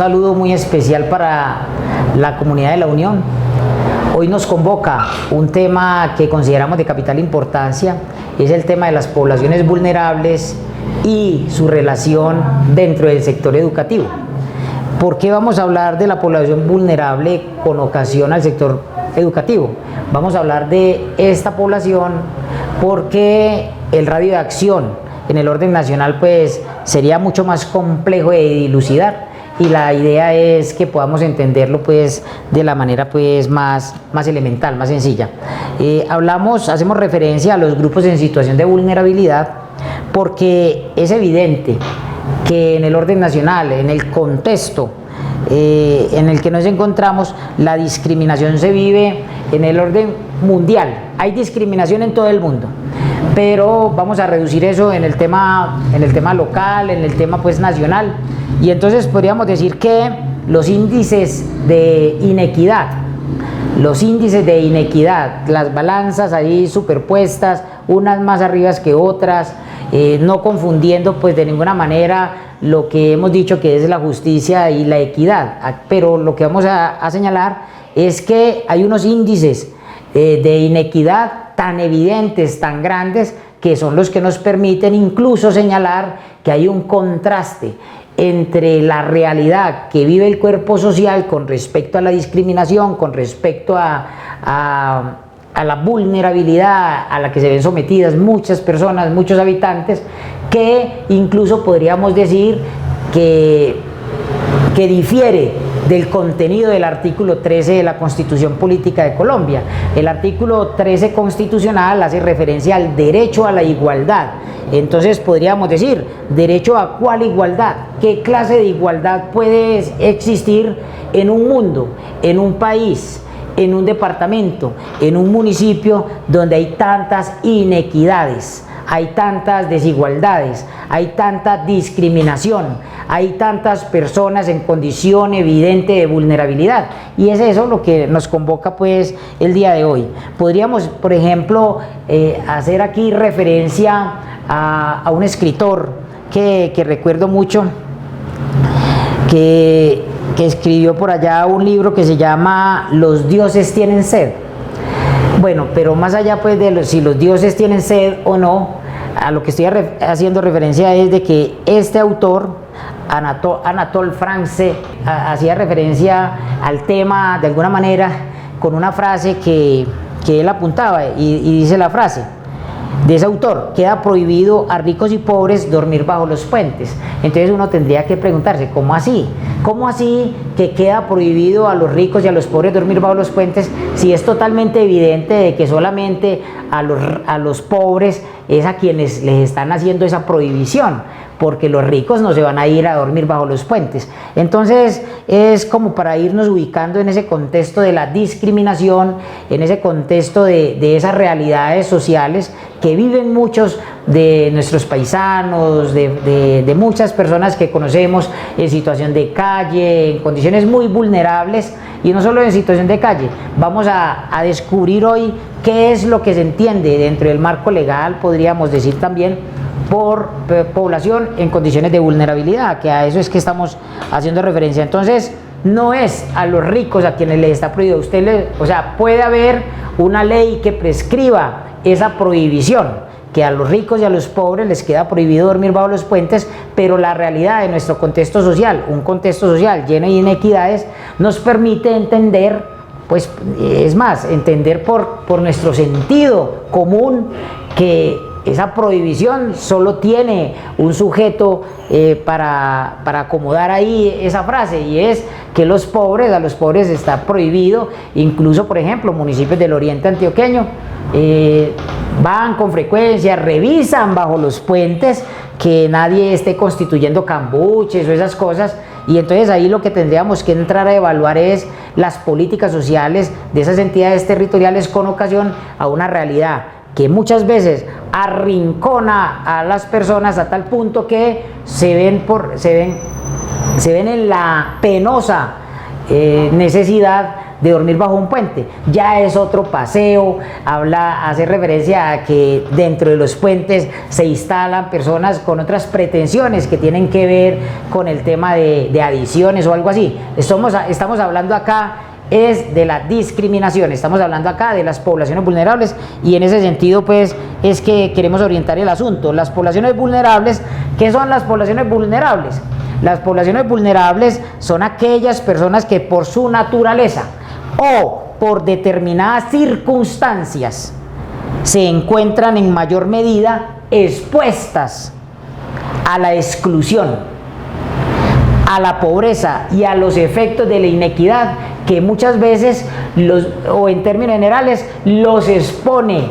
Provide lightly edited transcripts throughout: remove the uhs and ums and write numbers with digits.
saludo muy especial para la comunidad de La Unión. Hoy nos convoca un tema que consideramos de capital importancia, es el tema de las poblaciones vulnerables y su relación dentro del sector educativo. ¿Por qué vamos a hablar de la población vulnerable con ocasión al sector educativo? Vamos a hablar de esta población porque el radio de acción en el orden nacional pues sería mucho más complejo de dilucidar, y la idea es que podamos entenderlo pues de la manera pues más elemental, más sencilla. Hacemos referencia a los grupos en situación de vulnerabilidad porque es evidente que en el orden nacional, en el contexto en el que nos encontramos, la discriminación se vive en el orden mundial. Hay discriminación en todo el mundo, pero vamos a reducir eso en el tema local, en el tema pues nacional. Y entonces podríamos decir que los índices de inequidad, las balanzas ahí superpuestas, unas más arriba que otras, no confundiendo pues de ninguna manera lo que hemos dicho que es la justicia y la equidad, pero lo que vamos a señalar es que hay unos índices de inequidad tan evidentes, tan grandes, que son los que nos permiten incluso señalar que hay un contraste entre la realidad que vive el cuerpo social con respecto a la discriminación, con respecto a la vulnerabilidad a la que se ven sometidas muchas personas, muchos habitantes, que incluso podríamos decir que difiere del contenido del artículo 13 de la Constitución Política de Colombia. El artículo 13 constitucional hace referencia al derecho a la igualdad. Entonces podríamos decir, ¿derecho a cuál igualdad? ¿Qué clase de igualdad puede existir en un mundo, en un país, en un departamento, en un municipio donde hay tantas inequidades, hay tantas desigualdades, hay tanta discriminación, hay tantas personas en condición evidente de vulnerabilidad? Y es eso lo que nos convoca pues el día de hoy. Podríamos, por ejemplo, hacer aquí referencia a un escritor que recuerdo mucho, que escribió por allá un libro que se llama Los dioses tienen sed. Bueno, pero más allá pues de si los dioses tienen sed o no, a lo que estoy haciendo referencia es de que este autor, Anatole France, hacía referencia al tema de alguna manera con una frase que él apuntaba, y dice la frase de ese autor: queda prohibido a ricos y pobres dormir bajo los puentes. Entonces uno tendría que preguntarse, ¿cómo así? ¿Cómo así que queda prohibido a los ricos y a los pobres dormir bajo los puentes, si es totalmente evidente de que solamente a los pobres es a quienes les están haciendo esa prohibición, porque los ricos no se van a ir a dormir bajo los puentes? Entonces es como para irnos ubicando en ese contexto de la discriminación, en ese contexto de esas realidades sociales que viven muchos de nuestros paisanos, de muchas personas que conocemos en situación de calle, en condiciones muy vulnerables. Y no solo en situación de calle, vamos a descubrir hoy qué es lo que se entiende dentro del marco legal, podríamos decir también, por población en condiciones de vulnerabilidad, que a eso es que estamos haciendo referencia. Entonces, no es a los ricos a quienes les está prohibido. O sea, puede haber una ley que prescriba esa prohibición, que a los ricos y a los pobres les queda prohibido dormir bajo los puentes, pero la realidad de nuestro contexto social, un contexto social lleno de inequidades, nos permite entender, pues es más, entender por nuestro sentido común que esa prohibición solo tiene un sujeto para acomodar ahí esa frase, y es que a los pobres está prohibido. Incluso, por ejemplo, municipios del oriente antioqueño van con frecuencia, revisan bajo los puentes que nadie esté constituyendo cambuches o esas cosas, y entonces ahí lo que tendríamos que entrar a evaluar es las políticas sociales de esas entidades territoriales con ocasión a una realidad que muchas veces arrincona a las personas a tal punto que se ven en la penosa necesidad de dormir bajo un puente. Ya es otro paseo, hace referencia a que dentro de los puentes se instalan personas con otras pretensiones que tienen que ver con el tema de adicciones o algo así. Estamos hablando acá es de la discriminación, estamos hablando acá de las poblaciones vulnerables, y en ese sentido pues es que queremos orientar el asunto. Las poblaciones vulnerables, ¿qué son las poblaciones vulnerables? Las poblaciones vulnerables son aquellas personas que por su naturaleza o por determinadas circunstancias se encuentran en mayor medida expuestas a la exclusión, a la pobreza y a los efectos de la inequidad que muchas veces, o en términos generales, los expone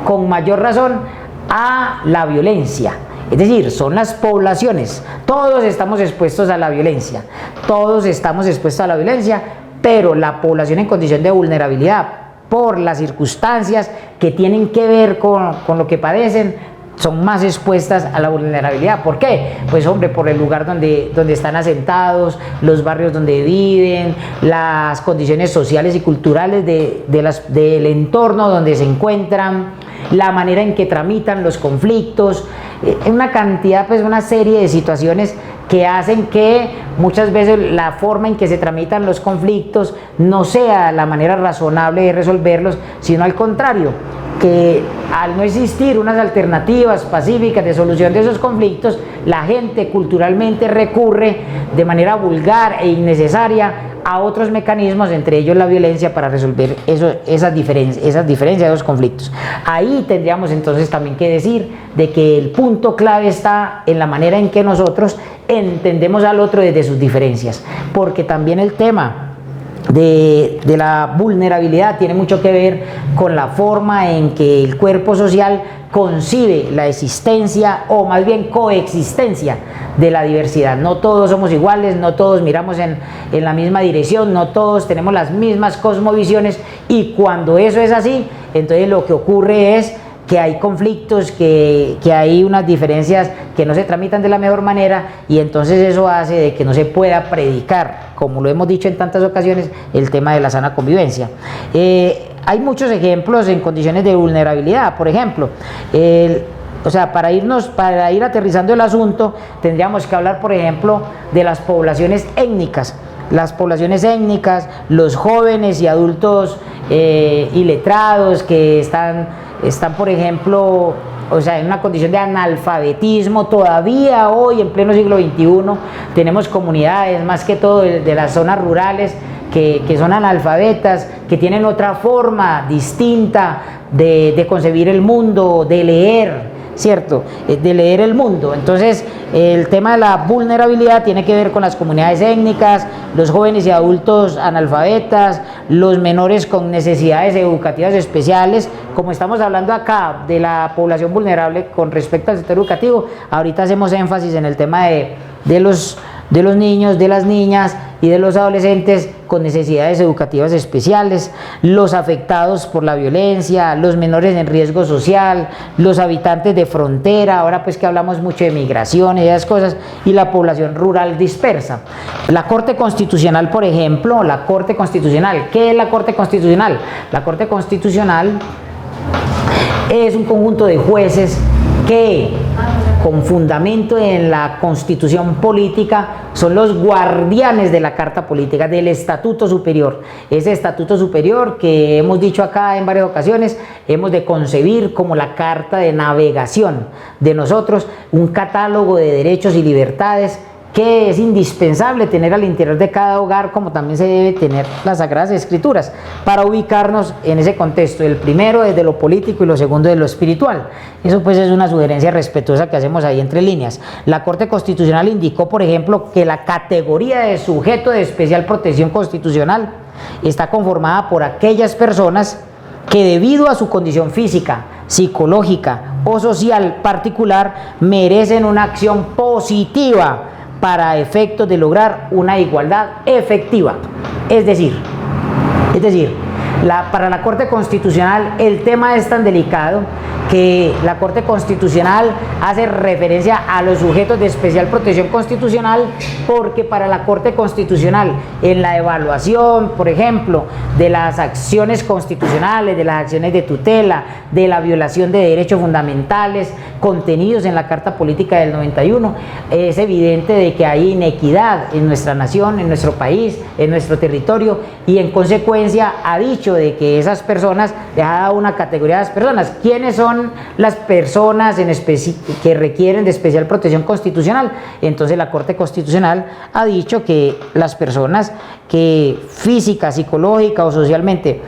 con mayor razón a la violencia. Es decir, son las poblaciones, todos estamos expuestos a la violencia, pero la población en condición de vulnerabilidad, por las circunstancias que tienen que ver con lo que padecen, son más expuestas a la vulnerabilidad. ¿Por qué? Pues hombre, por el lugar donde están asentados, los barrios donde viven, las condiciones sociales y culturales del entorno donde se encuentran, la manera en que tramitan los conflictos, una serie de situaciones que hacen que muchas veces la forma en que se tramitan los conflictos no sea la manera razonable de resolverlos, sino al contrario, que al no existir unas alternativas pacíficas de solución de esos conflictos, la gente culturalmente recurre de manera vulgar e innecesaria a otros mecanismos, entre ellos la violencia, para resolver esas diferencias de los conflictos. Ahí tendríamos entonces también que decir de que el punto clave está en la manera en que nosotros entendemos al otro desde sus diferencias, porque también el tema de la vulnerabilidad tiene mucho que ver con la forma en que el cuerpo social concibe la existencia, o más bien coexistencia, de la diversidad. No todos somos iguales, no todos miramos en la misma dirección, no todos tenemos las mismas cosmovisiones, y cuando eso es así, entonces lo que ocurre es que hay conflictos, que hay unas diferencias que no se tramitan de la mejor manera, y entonces eso hace de que no se pueda predicar, como lo hemos dicho en tantas ocasiones, el tema de la sana convivencia. Hay muchos ejemplos en condiciones de vulnerabilidad. Por ejemplo, para ir aterrizando el asunto, tendríamos que hablar, por ejemplo, de las poblaciones étnicas. Las poblaciones étnicas, los jóvenes y adultos iletrados que están, por ejemplo, en una condición de analfabetismo. Todavía hoy, en pleno siglo XXI, tenemos comunidades, más que todo de las zonas rurales, que son analfabetas, que tienen otra forma distinta de concebir el mundo, de leer, ¿cierto? De leer el mundo. Entonces, el tema de la vulnerabilidad tiene que ver con las comunidades étnicas, los jóvenes y adultos analfabetas, los menores con necesidades educativas especiales. Como estamos hablando acá de la población vulnerable con respecto al sector educativo, ahorita hacemos énfasis en el tema de los niños, de las niñas y de los adolescentes con necesidades educativas especiales, los afectados por la violencia, los menores en riesgo social, los habitantes de frontera, ahora pues que hablamos mucho de migración y esas cosas, y la población rural dispersa. La Corte Constitucional, por ejemplo, la Corte Constitucional, ¿qué es la Corte Constitucional? La Corte Constitucional es un conjunto de jueces que, con fundamento en la Constitución política, son los guardianes de la Carta Política, del Estatuto Superior. Ese Estatuto Superior que hemos dicho acá en varias ocasiones, hemos de concebir como la carta de navegación de nosotros, un catálogo de derechos y libertades que es indispensable tener al interior de cada hogar, como también se debe tener las Sagradas Escrituras, para ubicarnos en ese contexto, el primero desde lo político y lo segundo de lo espiritual. Eso pues es una sugerencia respetuosa que hacemos ahí entre líneas. La Corte Constitucional indicó, por ejemplo, que la categoría de sujeto de especial protección constitucional está conformada por aquellas personas que, debido a su condición física, psicológica o social particular, merecen una acción positiva para efectos de lograr una igualdad efectiva. Es decir, para la Corte Constitucional el tema es tan delicado que la Corte Constitucional hace referencia a los sujetos de especial protección constitucional, porque para la Corte Constitucional, en la evaluación, por ejemplo, de las acciones constitucionales, de las acciones de tutela, de la violación de derechos fundamentales contenidos en la Carta Política del 91, es evidente de que hay inequidad en nuestra nación, en nuestro país, en nuestro territorio, y en consecuencia ha dicho de que esas personas, le ha dado una categoría de las personas. ¿Quiénes son las personas que requieren de especial protección constitucional? Entonces la Corte Constitucional ha dicho que las personas que física, psicológica o socialmente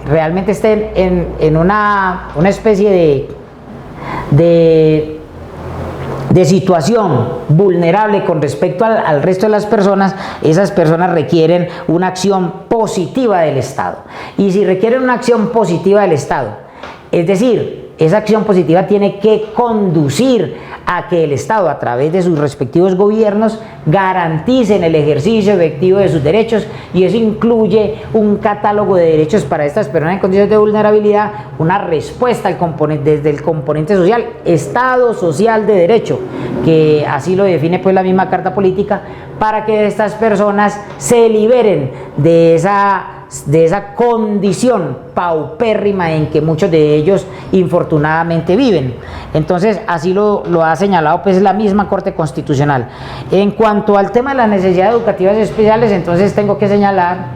realmente estén en una especie de situación vulnerable con respecto al resto de las personas, esas personas requieren una acción positiva del Estado. Y si requieren una acción positiva del Estado, es decir, esa acción positiva tiene que conducir a que el Estado, a través de sus respectivos gobiernos, garanticen el ejercicio efectivo de sus derechos, y eso incluye un catálogo de derechos para estas personas en condiciones de vulnerabilidad, una respuesta desde el componente social, Estado social de derecho, que así lo define pues la misma Carta Política, para que estas personas se liberen de esa condición paupérrima en que muchos de ellos infortunadamente viven. Entonces así lo ha señalado pues la misma Corte Constitucional. En cuanto al tema de las necesidades educativas especiales, entonces tengo que señalar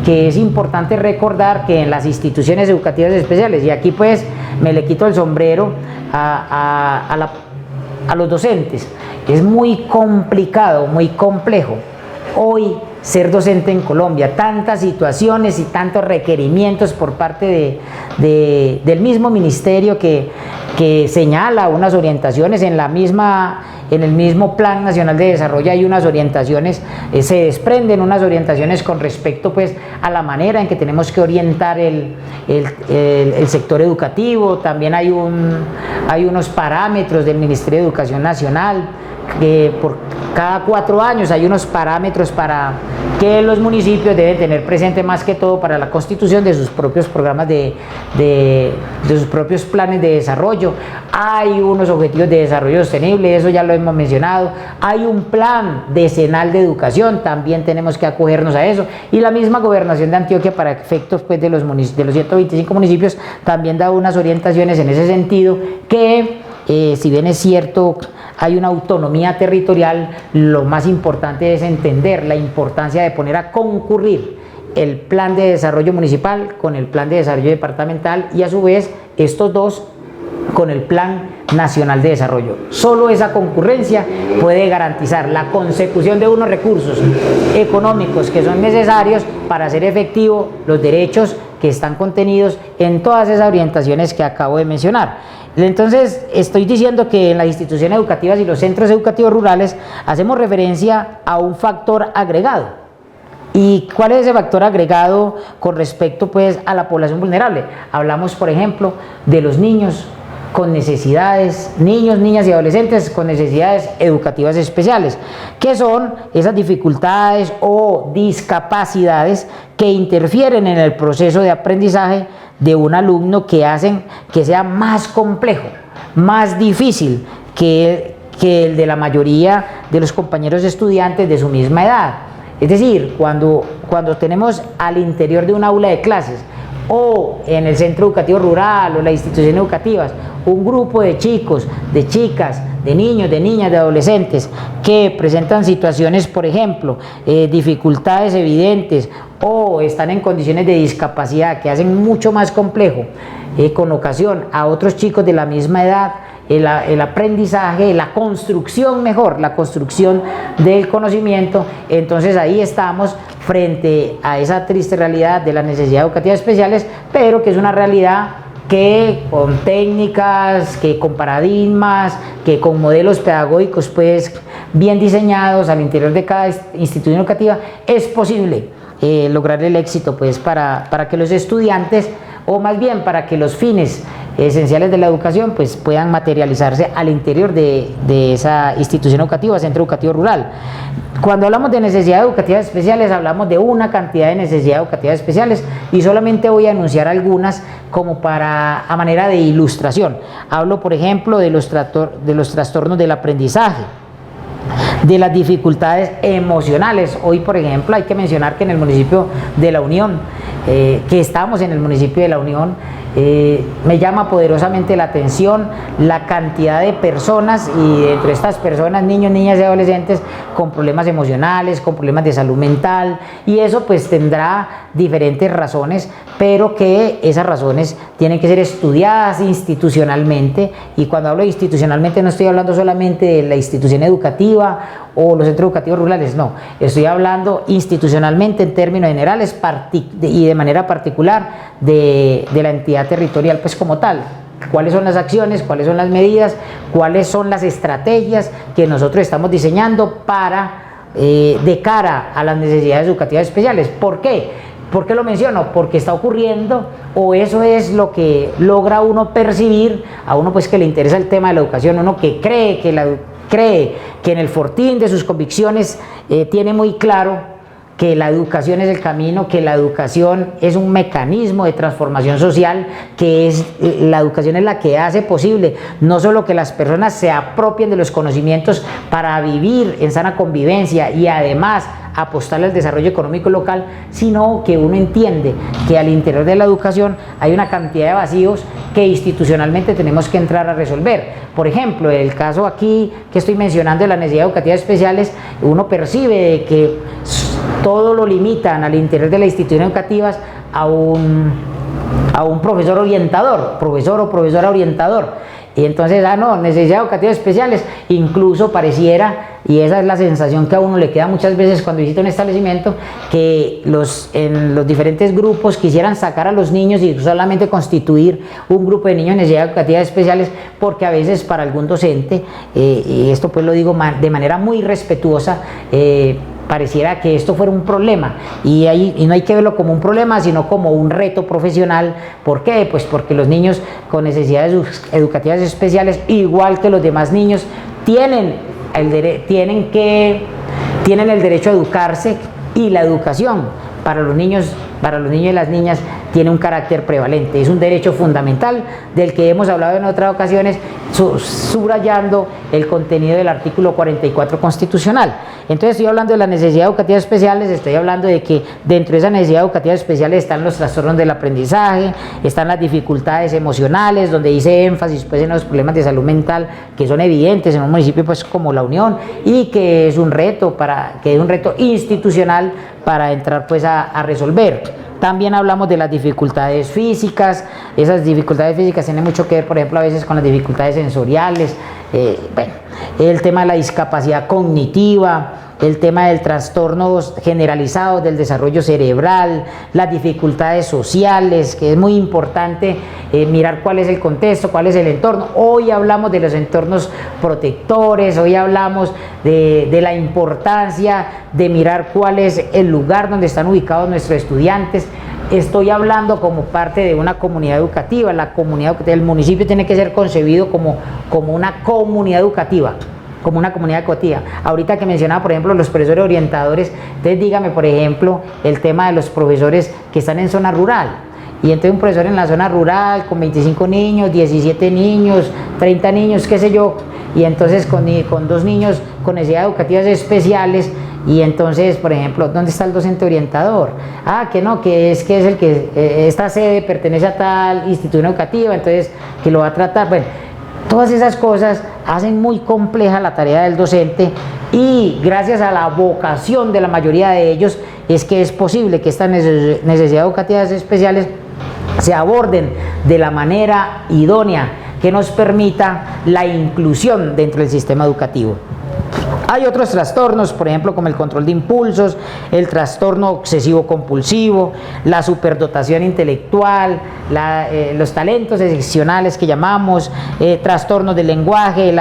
que es importante recordar que en las instituciones educativas especiales, y aquí pues me le quito el sombrero a los docentes, es muy complicado, muy complejo hoy ser docente en Colombia, tantas situaciones y tantos requerimientos por parte del mismo ministerio que señala unas orientaciones en el mismo Plan Nacional de Desarrollo. Hay unas orientaciones, se desprenden unas orientaciones con respecto pues a la manera en que tenemos que orientar el sector educativo. También hay unos parámetros del Ministerio de Educación Nacional, que por cada 4 años hay unos parámetros para que los municipios deben tener presente, más que todo para la constitución de sus propios programas de sus propios planes de desarrollo. Hay unos objetivos de desarrollo sostenible, eso ya lo hemos mencionado. Hay un plan decenal de educación, también tenemos que acogernos a eso, y la misma Gobernación de Antioquia, para efectos pues de los 125 municipios, también da unas orientaciones en ese sentido, que si bien es cierto hay una autonomía territorial, lo más importante es entender la importancia de poner a concurrir el plan de desarrollo municipal con el plan de desarrollo departamental, y a su vez estos dos con el plan nacional de desarrollo. Solo esa concurrencia puede garantizar la consecución de unos recursos económicos que son necesarios para hacer efectivo los derechos que están contenidos en todas esas orientaciones que acabo de mencionar. Entonces estoy diciendo que en las instituciones educativas y los centros educativos rurales hacemos referencia a un factor agregado. ¿Y cuál es ese factor agregado con respecto pues a la población vulnerable? Hablamos, por ejemplo, de los niños con necesidades, niños, niñas y adolescentes con necesidades educativas especiales, que son esas dificultades o discapacidades que interfieren en el proceso de aprendizaje de un alumno, que hacen que sea más complejo, más difícil que el de la mayoría de los compañeros estudiantes de su misma edad. Es decir, cuando tenemos al interior de un aula de clases o en el centro educativo rural o las instituciones educativas un grupo de chicos, de chicas, de niños, de niñas, de adolescentes que presentan situaciones, por ejemplo, dificultades evidentes o están en condiciones de discapacidad que hacen mucho más complejo con ocasión a otros chicos de la misma edad el aprendizaje, la construcción mejor, la construcción del conocimiento, entonces ahí estamos frente a esa triste realidad de las necesidades educativas especiales, pero que es una realidad que con técnicas, que con paradigmas, que con modelos pedagógicos pues bien diseñados al interior de cada institución educativa es posible lograr el éxito pues para que los estudiantes, o más bien para que los fines esenciales de la educación pues puedan materializarse al interior de esa institución educativa, centro educativo rural. Cuando hablamos de necesidades educativas especiales, hablamos de una cantidad de necesidades educativas especiales y solamente voy a enunciar algunas como a manera de ilustración. Hablo, por ejemplo, de los trastornos del aprendizaje, de las dificultades emocionales. Hoy, por ejemplo, hay que mencionar que en el municipio de La Unión, que estamos en el municipio de La Unión, me llama poderosamente la atención la cantidad de personas, y entre estas personas niños, niñas y adolescentes con problemas emocionales, con problemas de salud mental, y eso pues tendrá diferentes razones, pero que esas razones tienen que ser estudiadas institucionalmente. Y cuando hablo de institucionalmente no estoy hablando solamente de la institución educativa o los centros educativos rurales, no, estoy hablando institucionalmente en términos generales y de manera particular de la entidad territorial pues como tal. Cuáles son las acciones, cuáles son las medidas, cuáles son las estrategias que nosotros estamos diseñando de cara a las necesidades educativas especiales. ¿Por qué? ¿Por qué lo menciono? Porque está ocurriendo, o eso es lo que logra uno percibir, a uno pues que le interesa el tema de la educación, uno que cree que en el fortín de sus convicciones tiene muy claro que la educación es el camino, que la educación es un mecanismo de transformación social, la educación es la que hace posible no solo que las personas se apropien de los conocimientos para vivir en sana convivencia y además apostarle al desarrollo económico local, sino que uno entiende que al interior de la educación hay una cantidad de vacíos que institucionalmente tenemos que entrar a resolver. Por ejemplo, el caso aquí que estoy mencionando de las necesidades educativas especiales, uno percibe que todo lo limitan al interior de las instituciones educativas a un profesor orientador, profesor o profesora orientador. Y entonces, no, necesidades educativas especiales, incluso pareciera, y esa es la sensación que a uno le queda muchas veces cuando visita un establecimiento, que en los diferentes grupos quisieran sacar a los niños y solamente constituir un grupo de niños en necesidades educativas especiales, porque a veces para algún docente, y esto pues lo digo de manera muy respetuosa, pareciera que esto fuera un problema, y no hay que verlo como un problema, sino como un reto profesional. ¿Por qué? Pues porque los niños con necesidades educativas especiales, igual que los demás niños, tienen el derecho a educarse, y la educación para los niños y las niñas tiene un carácter prevalente, es un derecho fundamental del que hemos hablado en otras ocasiones, subrayando el contenido del artículo 44 constitucional. Entonces estoy hablando de las necesidades educativas especiales, estoy hablando de que dentro de esas necesidades educativas especiales están los trastornos del aprendizaje, están las dificultades emocionales, donde hice énfasis pues en los problemas de salud mental que son evidentes en un municipio pues como La Unión, y que es un reto institucional para entrar pues a resolver. También hablamos de las dificultades físicas. Esas dificultades físicas tienen mucho que ver, por ejemplo, a veces con las dificultades sensoriales, el tema de la discapacidad cognitiva, el tema del trastorno generalizado del desarrollo cerebral, las dificultades sociales, que es muy importante mirar cuál es el contexto, cuál es el entorno. Hoy hablamos de los entornos protectores, hoy hablamos de la importancia de mirar cuál es el lugar donde están ubicados nuestros estudiantes. Estoy hablando como parte de una comunidad educativa. El municipio tiene que ser concebido como una comunidad educativa. Ahorita que mencionaba, por ejemplo, los profesores orientadores, entonces dígame, por ejemplo, el tema de los profesores que están en zona rural. Y entonces un profesor en la zona rural con 25 niños, 17 niños, 30 niños, qué sé yo, y entonces con 2 niños con necesidades educativas especiales. Y entonces, por ejemplo, ¿dónde está el docente orientador? Que es el que esta sede pertenece a tal institución educativa, entonces que lo va a tratar. Bueno, todas esas cosas hacen muy compleja la tarea del docente, y gracias a la vocación de la mayoría de ellos es que es posible que estas necesidades educativas especiales se aborden de la manera idónea que nos permita la inclusión dentro del sistema educativo. Hay otros trastornos, por ejemplo, como el control de impulsos, el trastorno obsesivo compulsivo, la superdotación intelectual, los talentos excepcionales que llamamos, trastornos del lenguaje,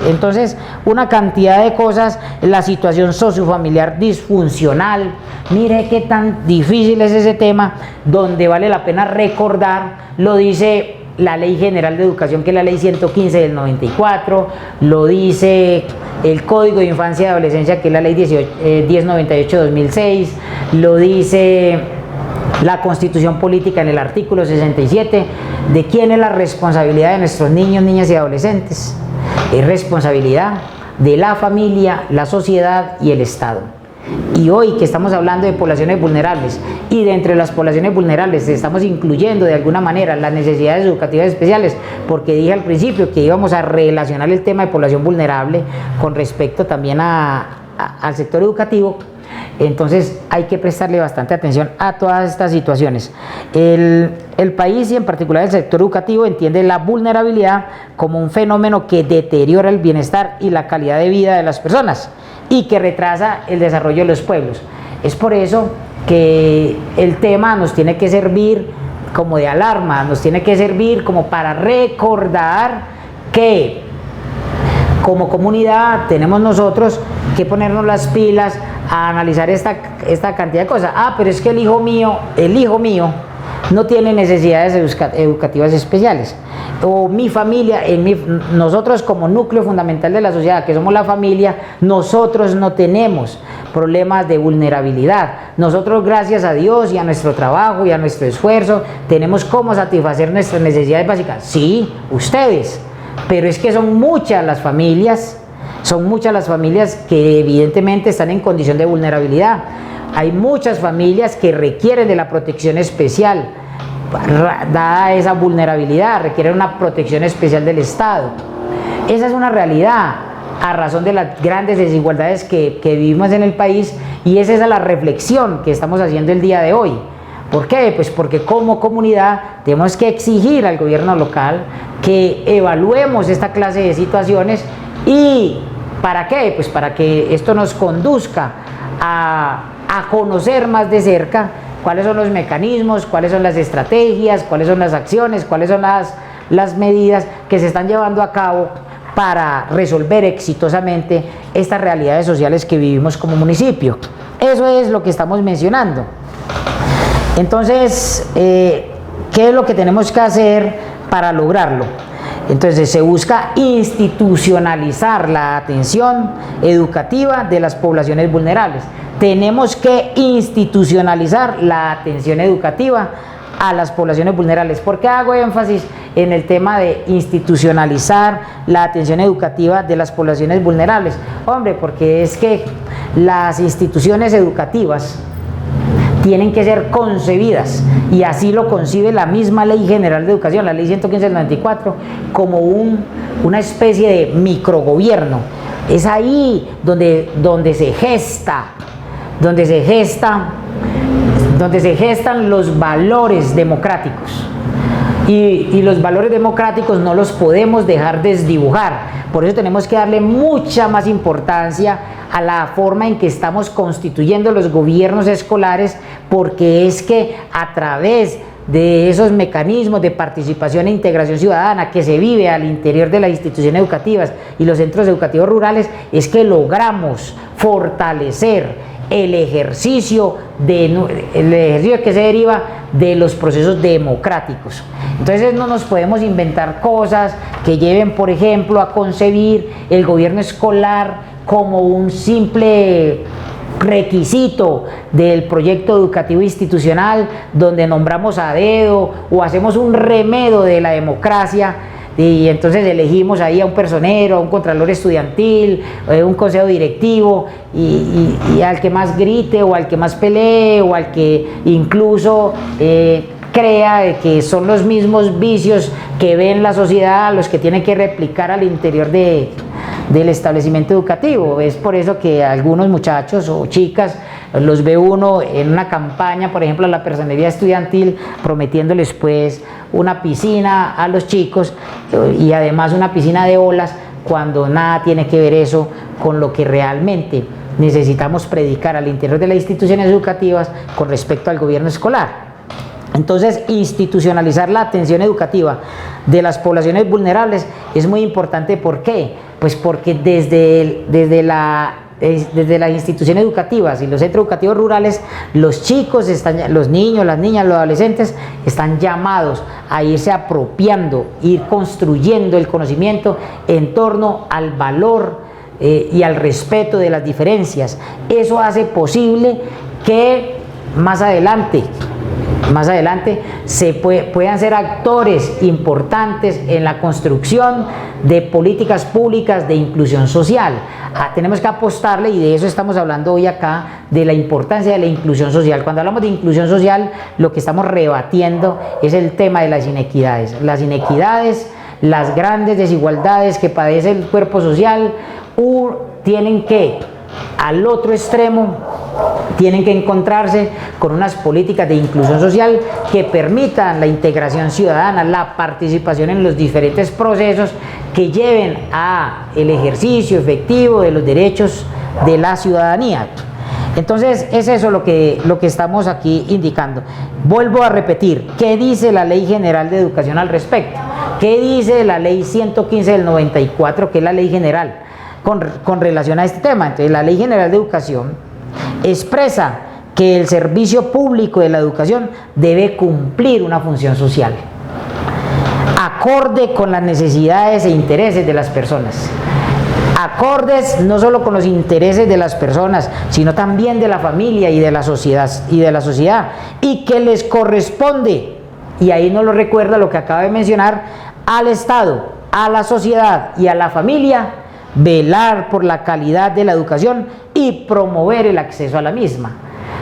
entonces una cantidad de cosas, la situación sociofamiliar disfuncional. Mire qué tan difícil es ese tema, donde vale la pena recordar, lo dice la Ley General de Educación, que es la Ley 115 del 94, lo dice el Código de Infancia y Adolescencia, que es la Ley 1098-2006, lo dice la Constitución Política en el artículo 67. ¿De quién es la responsabilidad de nuestros niños, niñas y adolescentes? Es responsabilidad de la familia, la sociedad y el Estado. Y hoy que estamos hablando de poblaciones vulnerables, y de entre las poblaciones vulnerables estamos incluyendo de alguna manera las necesidades educativas especiales, porque dije al principio que íbamos a relacionar el tema de población vulnerable con respecto también al sector educativo. Entonces hay que prestarle bastante atención a todas estas situaciones. El país, y en particular el sector educativo, entiende la vulnerabilidad como un fenómeno que deteriora el bienestar y la calidad de vida de las personas y que retrasa el desarrollo de los pueblos. Es por eso que el tema nos tiene que servir como de alarma, nos tiene que servir como para recordar que como comunidad tenemos nosotros que ponernos las pilas a analizar esta cantidad de cosas. Pero es que el hijo mío no tiene necesidades educativas especiales, o mi familia, nosotros como núcleo fundamental de la sociedad, que somos la familia, nosotros no tenemos problemas de vulnerabilidad. Nosotros, gracias a Dios y a nuestro trabajo y a nuestro esfuerzo, tenemos cómo satisfacer nuestras necesidades básicas. Sí, ustedes, pero es que son muchas las familias que evidentemente están en condición de vulnerabilidad. Hay muchas familias que requieren de la protección especial, dada esa vulnerabilidad, requieren una protección especial del Estado. Esa es una realidad a razón de las grandes desigualdades que vivimos en el país, y esa es la reflexión que estamos haciendo el día de hoy. ¿Por qué? Pues porque como comunidad tenemos que exigir al gobierno local que evaluemos esta clase de situaciones. ¿Y para qué? Pues para que esto nos conduzca a conocer más de cerca cuáles son los mecanismos, cuáles son las estrategias, cuáles son las acciones, cuáles son las medidas que se están llevando a cabo para resolver exitosamente estas realidades sociales que vivimos como municipio. Eso es lo que estamos mencionando. Entonces, ¿qué es lo que tenemos que hacer para lograrlo? Entonces se busca institucionalizar la atención educativa de las poblaciones vulnerables. Tenemos que institucionalizar la atención educativa a las poblaciones vulnerables. ¿Por qué hago énfasis en el tema de institucionalizar la atención educativa de las poblaciones vulnerables? Hombre, porque es que las instituciones educativas tienen que ser concebidas, y así lo concibe la misma Ley General de Educación, la Ley 115 del 94, como una especie de microgobierno. Es ahí donde se gestan los valores democráticos. Y los valores democráticos no los podemos dejar desdibujar. Por eso tenemos que darle mucha más importancia a la forma en que estamos constituyendo los gobiernos escolares, porque es que a través de esos mecanismos de participación e integración ciudadana que se vive al interior de las instituciones educativas y los centros educativos rurales, es que logramos fortalecer el ejercicio que se deriva de los procesos democráticos. Entonces no nos podemos inventar cosas que lleven, por ejemplo, a concebir el gobierno escolar como un simple requisito del proyecto educativo institucional, donde nombramos a dedo o hacemos un remedo de la democracia, y entonces elegimos ahí a un personero, a un contralor estudiantil, un consejo directivo, y al que más grite o al que más pelee o al que incluso crea que son los mismos vicios que ve en la sociedad los que tienen que replicar al interior del establecimiento educativo. Es por eso que algunos muchachos o chicas los ve uno en una campaña, por ejemplo, a la personería estudiantil, prometiéndoles pues una piscina a los chicos, y además una piscina de olas, cuando nada tiene que ver eso con lo que realmente necesitamos predicar al interior de las instituciones educativas con respecto al gobierno escolar. Entonces, institucionalizar la atención educativa de las poblaciones vulnerables es muy importante. ¿Por qué? Pues porque desde desde las instituciones educativas y los centros educativos rurales, los chicos, los niños, las niñas, los adolescentes están llamados a irse apropiando, ir construyendo el conocimiento en torno al valor y al respeto de las diferencias. Eso hace posible que más adelante puedan ser actores importantes en la construcción de políticas públicas de inclusión social. Tenemos que apostarle, y de eso estamos hablando hoy acá, de la importancia de la inclusión social. Cuando hablamos de inclusión social, lo que estamos rebatiendo es el tema de las inequidades. Las inequidades, las grandes desigualdades que padece el cuerpo social, tienen que, al otro extremo, tienen que encontrarse con unas políticas de inclusión social que permitan la integración ciudadana, la participación en los diferentes procesos que lleven a el ejercicio efectivo de los derechos de la ciudadanía. Entonces es eso lo que estamos aquí indicando. Vuelvo a repetir, ¿qué dice la Ley General de Educación al respecto? ¿Qué dice la Ley 115 del 94, que es la Ley General, con relación a este tema? Entonces, la Ley General de Educación expresa que el servicio público de la educación debe cumplir una función social, acorde con las necesidades e intereses de las personas, acordes no solo con los intereses de las personas, sino también de la familia y de la sociedad, y que les corresponde, y ahí nos lo recuerda lo que acaba de mencionar, al Estado, a la sociedad y a la familia, velar por la calidad de la educación y promover el acceso a la misma.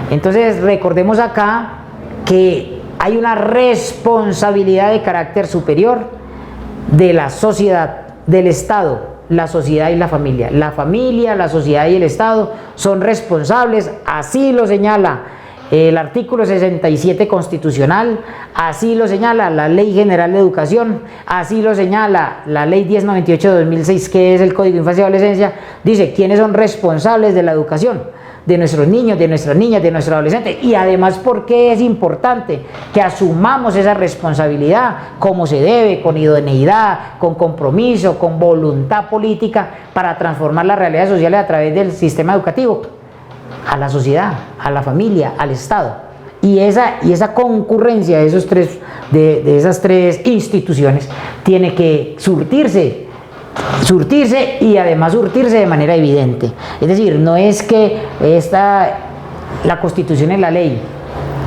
Entonces recordemos acá que hay una responsabilidad de carácter superior de la sociedad, del Estado, la sociedad y la familia. La familia, la sociedad y el Estado son responsables, así lo señala el artículo 67 constitucional, así lo señala la Ley General de Educación, así lo señala la Ley 1098 de 2006, que es el Código de Infancia y Adolescencia. Dice quiénes son responsables de la educación de nuestros niños, de nuestras niñas, de nuestros adolescentes, y además por qué es importante que asumamos esa responsabilidad como se debe, con idoneidad, con compromiso, con voluntad política, para transformar las realidades sociales a través del sistema educativo, a la sociedad, a la familia, al Estado. Y esa concurrencia de esas tres instituciones tiene que surtirse y además surtirse de manera evidente. Es decir, no es que la Constitución y la ley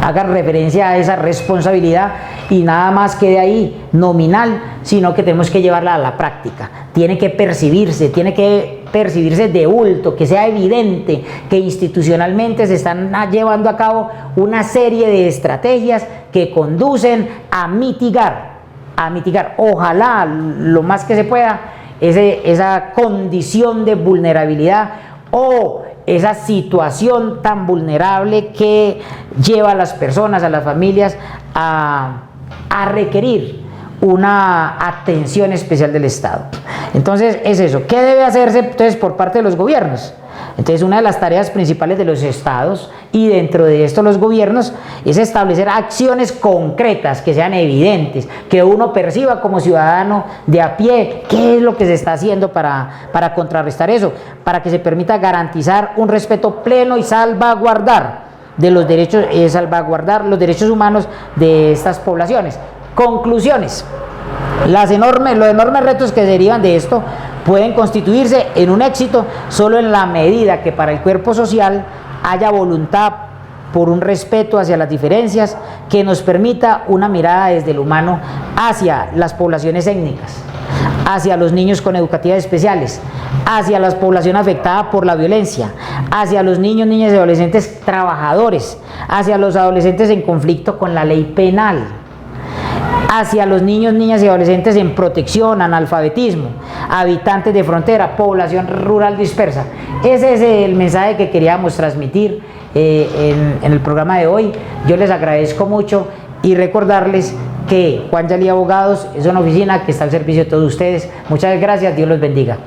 hagan referencia a esa responsabilidad y nada más quede ahí nominal, sino que tenemos que llevarla a la práctica. Tiene que percibirse de bulto, que sea evidente que institucionalmente se están llevando a cabo una serie de estrategias que conducen a mitigar, ojalá lo más que se pueda, esa condición de vulnerabilidad o esa situación tan vulnerable que lleva a las personas, a las familias, a requerir una atención especial del Estado. Entonces es eso. ¿Qué debe hacerse entonces por parte de los gobiernos? Entonces una de las tareas principales de los estados y dentro de esto los gobiernos es establecer acciones concretas que sean evidentes, que uno perciba como ciudadano de a pie qué es lo que se está haciendo para contrarrestar eso, para que se permita garantizar un respeto pleno y salvaguardar los derechos humanos de estas poblaciones. Conclusiones. Los enormes retos que derivan de esto pueden constituirse en un éxito solo en la medida que para el cuerpo social haya voluntad por un respeto hacia las diferencias que nos permita una mirada desde lo humano hacia las poblaciones étnicas, hacia los niños con educativas especiales, hacia la población afectada por la violencia, hacia los niños, niñas y adolescentes trabajadores, hacia los adolescentes en conflicto con la ley penal, hacia los niños, niñas y adolescentes en protección, analfabetismo, habitantes de frontera, población rural dispersa. Ese es el mensaje que queríamos transmitir en el programa de hoy. Yo les agradezco mucho y recordarles que Juan Yalí Abogados es una oficina que está al servicio de todos ustedes. Muchas gracias, Dios los bendiga.